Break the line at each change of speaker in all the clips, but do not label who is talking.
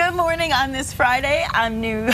Good morning on this Friday. I'm New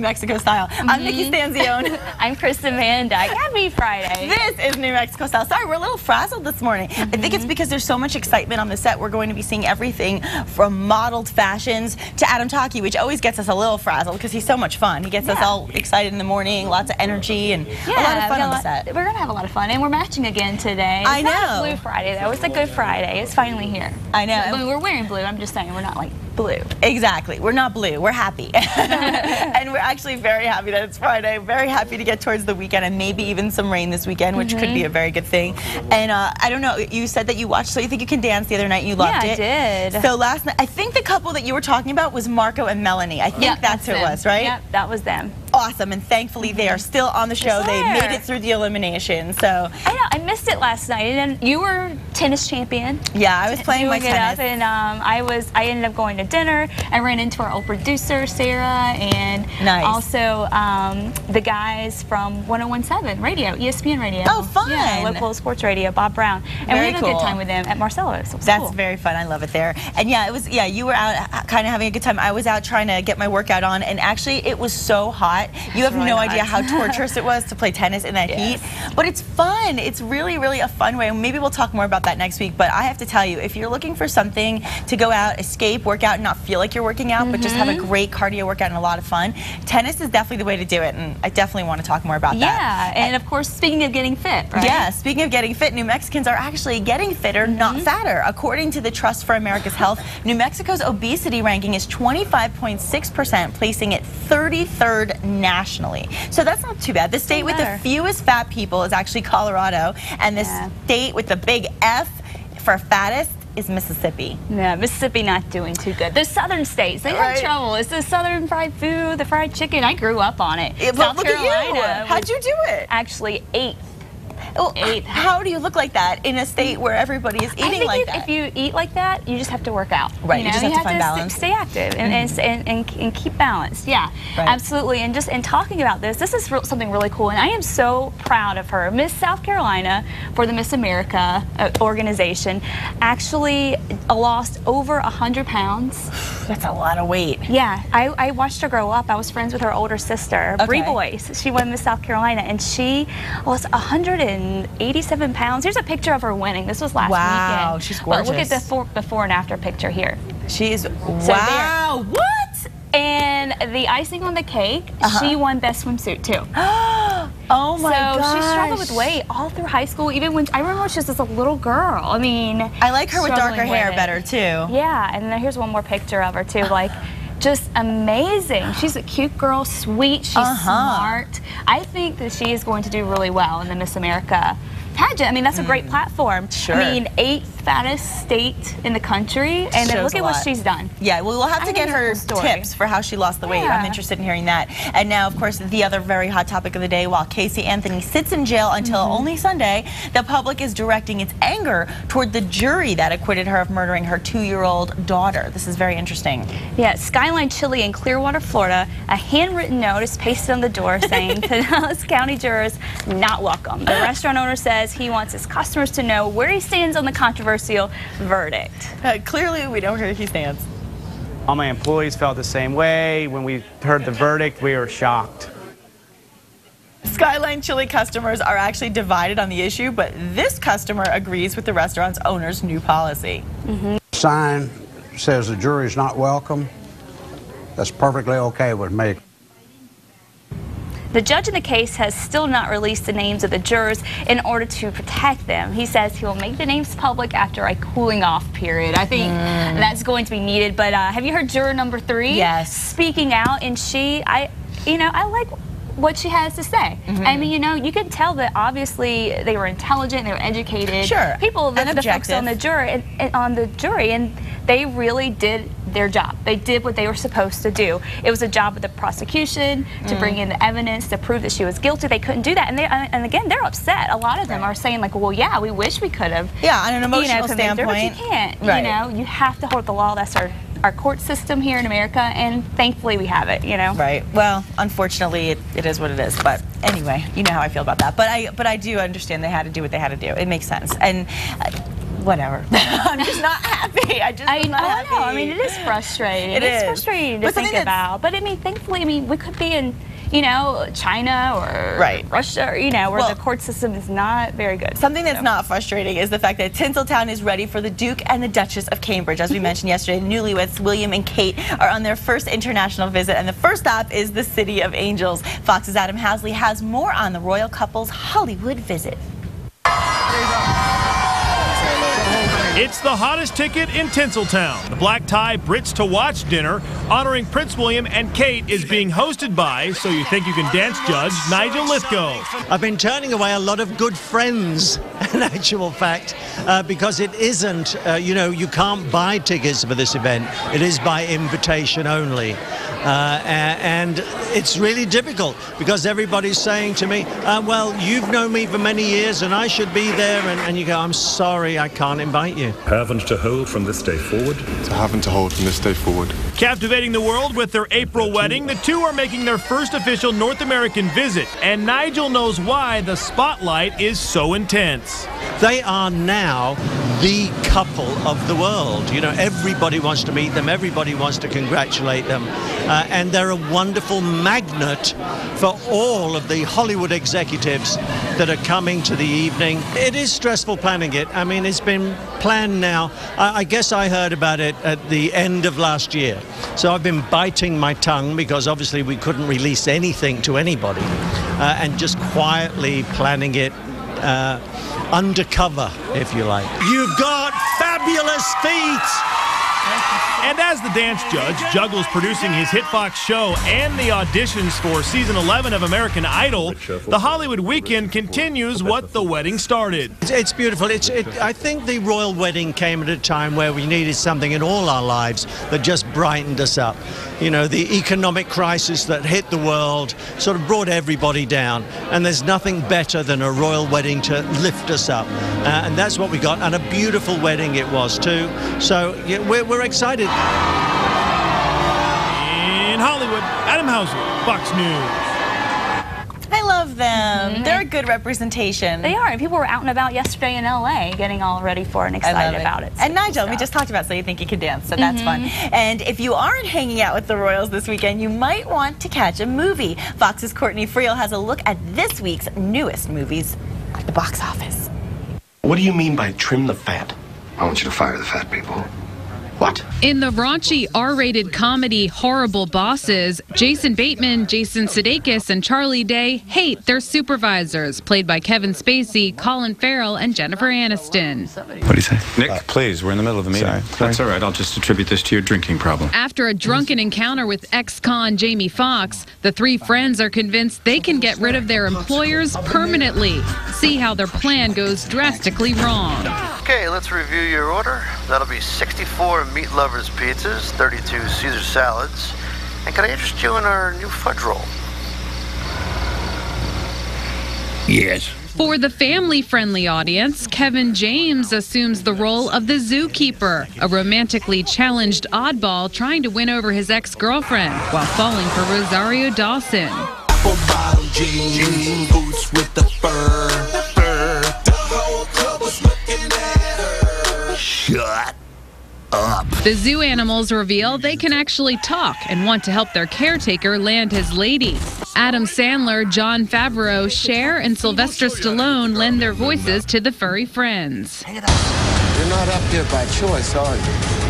Mexico style. I'm Nikki Stanzione.
I'm Kristen Van Dyke. Happy Friday.
This is New Mexico style. Sorry, we're a little frazzled this morning. I think it's because there's so much excitement on the set. We're going to be seeing everything from modeled fashions to Adam Talkie, which always gets us a little frazzled because he's so much fun. He gets us all excited in the morning, lots of energy, and a lot of fun on the set.
We're going to have a lot of fun, and we're matching again today.
I know.
It's not a Blue Friday, though. It's a Good Friday. It's finally here.
I know.
We're wearing blue. I'm just saying we're not like blue.
Exactly. We're not blue. We're happy. And we're actually very happy that it's Friday. Very happy to get towards the weekend and maybe even some rain this weekend, which could be a very good thing. And I don't know, you said that you watched So You Think You Can Dance the other night. You loved it.
Yeah, I did.
So last night, I think the couple that you were talking about was Marco and Melanie. I think that's who it was, right?
Yep, that was them.
Awesome, and thankfully they are still on the show. They made it through the elimination. So
I know, I missed it last night, and you were tennis champion.
Yeah, I was playing my tennis.
And I ended up going to dinner. I ran into our old producer Sarah, and also the guys from 101.7 Radio, ESPN Radio.
Oh, fun!
Yeah, local sports radio, Bob Brown, and we had a good time with them at Marcello's.
That's very fun. I love it there. And yeah, it was. Yeah, you were out kind of having a good time. I was out trying to get my workout on, and actually it was so hot. You have no idea how torturous it was to play tennis in that heat. But it's fun. It's really, really a fun way. And maybe we'll talk more about that next week. But I have to tell you, if you're looking for something to go out, escape, work out, and not feel like you're working out, but just have a great cardio workout and a lot of fun, tennis is definitely the way to do it. And I definitely want to talk more about that.
Yeah, and of course, speaking of getting fit, right?
Yeah, speaking of getting fit, New Mexicans are actually getting fitter, not fatter. According to the Trust for America's Health, New Mexico's obesity ranking is 25.6%, placing it 33rd nationally. So that's not too bad. The state with the fewest fat people is actually Colorado, and the state with the big F for fattest is Mississippi.
Yeah, Mississippi not doing too good. The southern states, they have trouble. It's the southern fried food, the fried chicken. I grew up on it.
South Carolina. How'd you do it?
Actually, 8th.
Well, how do you look like that in a state where everybody is eating like that?
If you eat like that, you just have to work out.
Right, you just have to find balance.
Stay active and keep balanced. Yeah, absolutely. And just in talking about this is something really cool, and I am so proud of her. Miss South Carolina for the Miss America organization actually lost over 100 pounds.
That's a lot of weight.
Yeah, I watched her grow up. I was friends with her older sister, Bree Boyce. She won Miss South Carolina, and she lost 187 pounds. Here's a picture of her winning. This was last weekend.
Wow, she's gorgeous.
But look at the before and after picture here.
She's, wow, what?
And the icing on the cake, she won best swimsuit too.
Oh my gosh.
So she struggled with weight all through high school, even when, I remember when she was just a little girl. I mean,
I like her with darker hair better too.
Yeah, and then here's one more picture of her too, like, just amazing. She's a cute girl, sweet, she's smart. I think that she is going to do really well in the Miss America pageant. I mean, that's a great platform.
Sure.
I mean, 8th fattest state in the country, and then look at what she's done.
Yeah, well, we'll have to get her tips for how she lost the weight. I'm interested in hearing that. And now, of course, the other very hot topic of the day, while Casey Anthony sits in jail until only Sunday, the public is directing its anger toward the jury that acquitted her of murdering her 2-year-old daughter. This is very interesting.
Yeah, Skyline Chili in Clearwater, Florida, a handwritten note is pasted on the door saying to Dallas County jurors, not welcome. The restaurant owner says he wants his customers to know where he stands on the controversial verdict.
Clearly, we know where he stands.
All my employees felt the same way. When we heard the verdict, we were shocked.
Skyline Chili customers are actually divided on the issue, but this customer agrees with the restaurant's owner's new policy.
Sign says the jury's not welcome. That's perfectly okay with me.
The judge in the case has still not released the names of the jurors in order to protect them. He says he will make the names public after a cooling off period. I think that's going to be needed. But have you heard juror number 3?
Yes.
Speaking out, and I like what she has to say. I mean, you can tell that obviously they were intelligent, they were educated.
Sure.
People, the folks on the jury, and they really did their job. They did what they were supposed to do. It was a job of the prosecution to bring in the evidence to prove that she was guilty. They couldn't do that, and again, they're upset. A lot of them are saying like, well, yeah, we wish we could have.
Yeah, on an emotional standpoint,
but you can't. You have to hold the law. That's our court system here in America, and thankfully we have it.
Right. Well, unfortunately, it is what it is. But anyway, you know how I feel about that. But I do understand they had to do what they had to do. It makes sense. And whatever. I'm just not happy. I'm not happy.
I know. I mean, it is frustrating. It is frustrating to think about. But I mean, thankfully, we could be in, China or Russia, or, where the court system is not very good.
Something that's not frustrating is the fact that Tinseltown is ready for the Duke and the Duchess of Cambridge. As we mentioned yesterday, newlyweds William and Kate are on their first international visit, and the first stop is the City of Angels. Fox's Adam Housley has more on the royal couple's Hollywood visit.
It's the hottest ticket in Tinseltown. The black tie Brits to Watch dinner honoring Prince William and Kate is being hosted by So You Think You Can Dance judge Nigel Lithgow.
I've been turning away a lot of good friends, in actual fact, because it isn't, you can't buy tickets for this event. It is by invitation only. And it's really difficult because everybody's saying to me, well, you've known me for many years and I should be there. And you go, I'm sorry, I can't invite you.
Haven't to hold from this day forward.
To haven't to hold from this day forward.
Captivating the world with their April wedding, the two are making their first official North American visit. And Nigel knows why the spotlight is so intense.
They are now the couple of the world. Everybody wants to meet them. Everybody wants to congratulate them. And they're a wonderful magnet for all of the Hollywood executives that are coming to the evening. It is stressful planning it. I mean, it's been planned now. I guess I heard about it at the end of last year. So I've been biting my tongue because obviously we couldn't release anything to anybody and just quietly planning it undercover, if you like. You've got fabulous feet!
And as the dance judge juggles producing his hit Fox show and the auditions for season 11 of American Idol, the Hollywood weekend continues what the wedding started.
It's beautiful. I think the royal wedding came at a time where we needed something in all our lives that just brightened us up. The economic crisis that hit the world sort of brought everybody down. And there's nothing better than a royal wedding to lift us up. And that's what we got. And a beautiful wedding it was, too. So yeah, we're excited.
In Hollywood, Adam Housley, Fox News.
I love them. They're a good representation.
They are. And people were out and about yesterday in LA getting all ready for and excited about it.
And Nigel, we just talked about So You Think You Can Dance, so that's fun. And if you aren't hanging out with the royals this weekend, you might want to catch a movie. Fox's Courtney Friel has a look at this week's newest movies at the box office.
What do you mean by trim the fat?
I want you to fire the fat people.
What?
In the raunchy R-rated comedy Horrible Bosses, Jason Bateman, Jason Sudeikis, and Charlie Day hate their supervisors, played by Kevin Spacey, Colin Farrell, and Jennifer Aniston.
What do you say?
Nick, please, we're in the middle of a meeting.
Sorry.
That's all right. I'll just attribute this to your drinking problem.
After a drunken encounter with ex-con Jamie Foxx, the three friends are convinced they can get rid of their employers permanently. See how their plan goes drastically wrong.
Okay, let's review your order. That'll be 64 Meat Lovers pizzas, 32 Caesar salads, and can I interest you in our new fudge roll?
Yes.
For the family-friendly audience, Kevin James assumes the role of the zookeeper, a romantically challenged oddball trying to win over his ex-girlfriend while falling for Rosario Dawson.
Apple bottom jeans, boots with the fur. The whole club was looking at her.
Shut up.
The zoo animals reveal they can actually talk and want to help their caretaker land his lady. Adam Sandler, Jon Favreau, Cher, and Sylvester Stallone lend their voices to the furry friends.
You're not up here by choice, are you?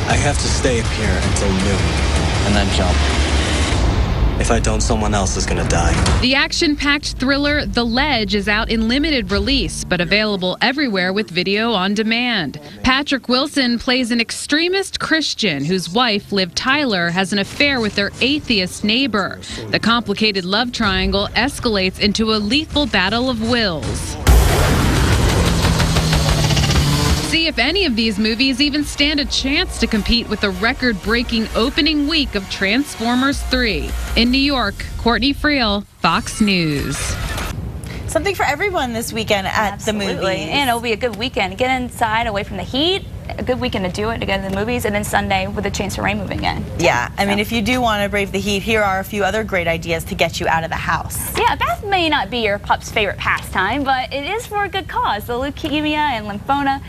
I have to stay up here until noon and then jump. If I don't, someone else is gonna die.
The action-packed thriller The Ledge is out in limited release, but available everywhere with video on demand. Patrick Wilson plays an extremist Christian whose wife, Liv Tyler, has an affair with their atheist neighbor. The complicated love triangle escalates into a lethal battle of wills. See if any of these movies even stand a chance to compete with the record-breaking opening week of Transformers 3. In New York, Courtney Friel, Fox News.
Something for everyone this weekend at the movies.
And it'll be a good weekend. Get inside, away from the heat, a good weekend to do it, to go to the movies, and then Sunday with a chance of rain moving in.
Yeah, I mean, if you do want to brave the heat, here are a few other great ideas to get you out of the house.
Yeah, bath may not be your pup's favorite pastime, but it is for a good cause. The Leukemia and Lymphoma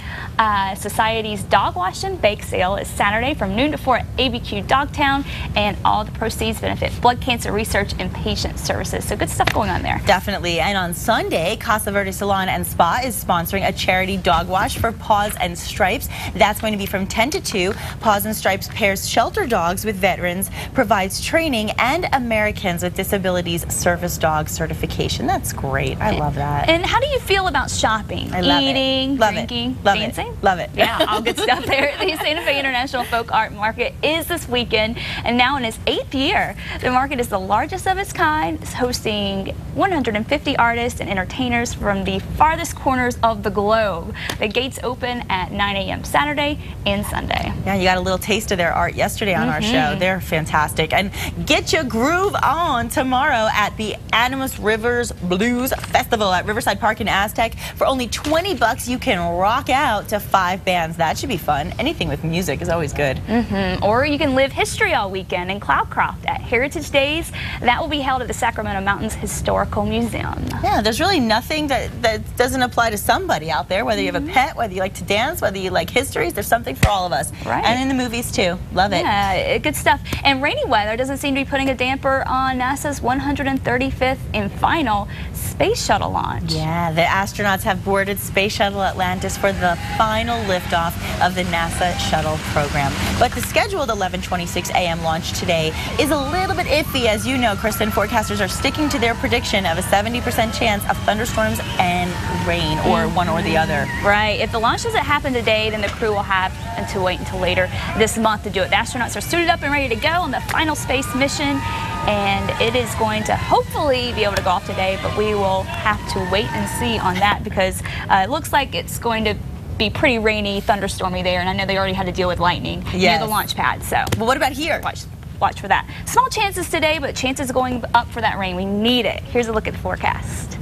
Society's Dog Wash and Bake Sale is Saturday from noon to 4 at ABQ Dogtown, and all the proceeds benefit blood cancer research and patient services. So good stuff going on there.
Definitely. And on Sunday, Casa Verde Salon and Spa is sponsoring a charity dog wash for Paws and Stripes. That's going to be from 10 to 2. Paws and Stripes pairs shelter dogs with veterans, provides training, and Americans with Disabilities Service Dog certification. That's great. I love that.
And how do you feel about shopping?
I love
Eating,
it. Love
drinking,
it. Love
dancing?
It. Love it.
Yeah, all good stuff there. The Santa Fe International Folk Art Market is this weekend, and now in its 8th year. The market is the largest of its kind. It's hosting 150 artists and entertainers from the farthest corners of the globe. The gates open at 9 a.m. Saturday and Sunday.
Yeah, you got a little taste of their art yesterday on our show. They're fantastic. And get your groove on tomorrow at the Animas Rivers Blues Festival at Riverside Park in Aztec. For only $20, you can rock out to 5 bands. That should be fun. Anything with music is always good.
Or you can live history all weekend in Cloudcroft at Heritage Days. That will be held at the Sacramento Mountains Historical Museum.
Yeah, there's really nothing that doesn't apply to somebody out there, whether you have a pet, whether you like to dance, whether you like histories. There's something for all of us.
Right.
And in the movies too. Love it.
Yeah, good stuff. And rainy weather doesn't seem to be putting a damper on NASA's 135th and final Space Shuttle launch.
Yeah, the astronauts have boarded Space Shuttle Atlantis for the final liftoff of the NASA shuttle program. But the scheduled 11:26 a.m. launch today is a little bit iffy. As you know, Kristen, forecasters are sticking to their prediction of a 70% chance of thunderstorms and rain, or one or the other.
Right. If the launch doesn't happen today, then the crew will have to wait until later this month to do it. The astronauts are suited up and ready to go on the final space mission, and it is going to hopefully be able to go off today, but we will have to wait and see on that, because it looks like it's going to be pretty rainy, thunderstormy there, and I know they already had to deal with lightning near the launch pad. So,
but what about here?
Watch for that. Small chances today, but chances going up for that rain. We need it. Here's a look at the forecast.